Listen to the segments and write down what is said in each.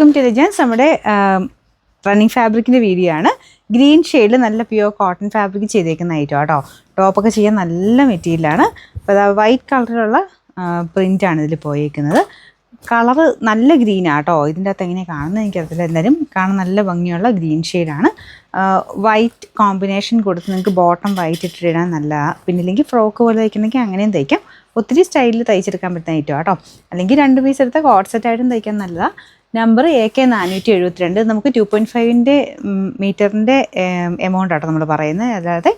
Welcome to legends. നമ്മുടെ running ഫാബ്രിക്കിൻ്റെ video ആണ്. ഗ്രീൻ ഷെയ്ഡിൽ നല്ല പ്യുവർ കോട്ടൺ ഫാബ്രിക് ചെയ്തേക്കുന്ന ഐറ്റം കേട്ടോ. ടോപ്പൊക്കെ ചെയ്യാൻ നല്ല മെറ്റീരിയലാണ്. അപ്പോൾ അത് വൈറ്റ് കളറിലുള്ള പ്രിൻ്റാണ് ഇതിൽ പോയേക്കുന്നത്. കളറ് നല്ല ഗ്രീനാണ് കേട്ടോ. ഇതിൻ്റെ അകത്ത് എങ്ങനെയാണ് കാണുന്നത് എനിക്കറിയില്ല, എന്തായാലും കാണാൻ നല്ല ഭംഗിയുള്ള ഗ്രീൻ ഷെയ്ഡാണ്. വൈറ്റ് കോമ്പിനേഷൻ കൊടുത്ത് നിങ്ങൾക്ക് ബോട്ടം വൈറ്റ് ഇട്ടിടാൻ നല്ലതാണ്. പിന്നെ ഇല്ലെങ്കിൽ ഫ്രോക്ക് പോലെ തയ്ക്കണമെങ്കിൽ അങ്ങനെയും തയ്ക്കാം. ഒത്തിരി സ്റ്റൈലിൽ തയ്ച്ചെടുക്കാൻ പറ്റുന്ന ഐറ്റം കേട്ടോ. അല്ലെങ്കിൽ 2 പീസ് എടുത്താൽ കോട്ട് സെറ്റായിട്ടും തയ്ക്കാൻ നല്ലതാണ്. Number AK472. നമുക്ക് 2.5 മീറ്ററിൻ്റെ എമൗണ്ട് ആട്ടോ നമ്മൾ പറയുന്നത്, അല്ലാതെ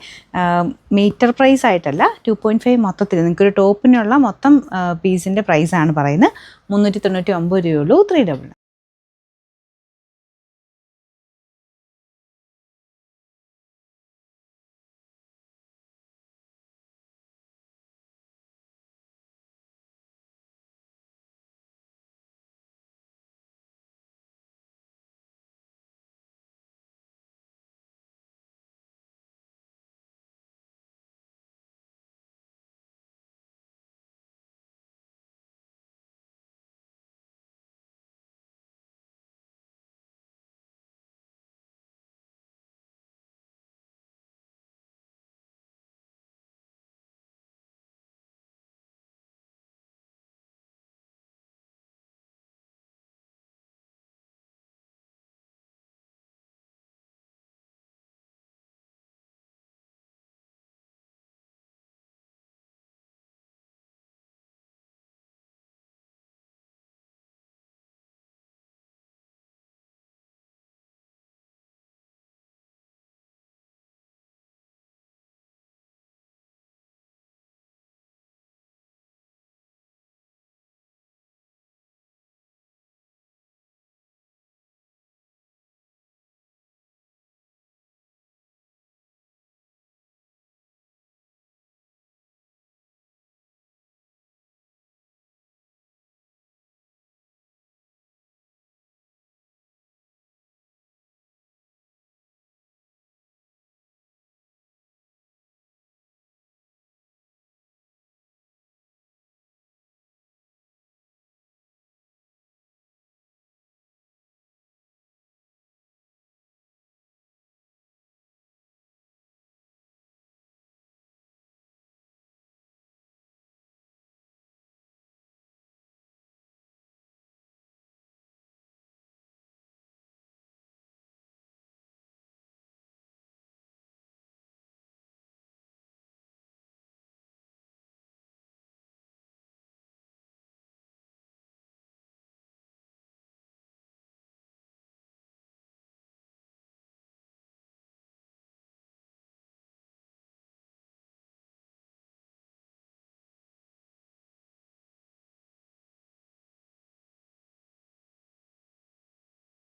മീറ്റർ പ്രൈസ് ആയിട്ടല്ല. 2.5 മൊത്തത്തിൽ നിങ്ങൾക്കൊരു ടോപ്പിനുള്ള മൊത്തം പീസിൻ്റെ പ്രൈസാണ് പറയുന്നത്. 399 രൂപയുള്ളൂ. 399.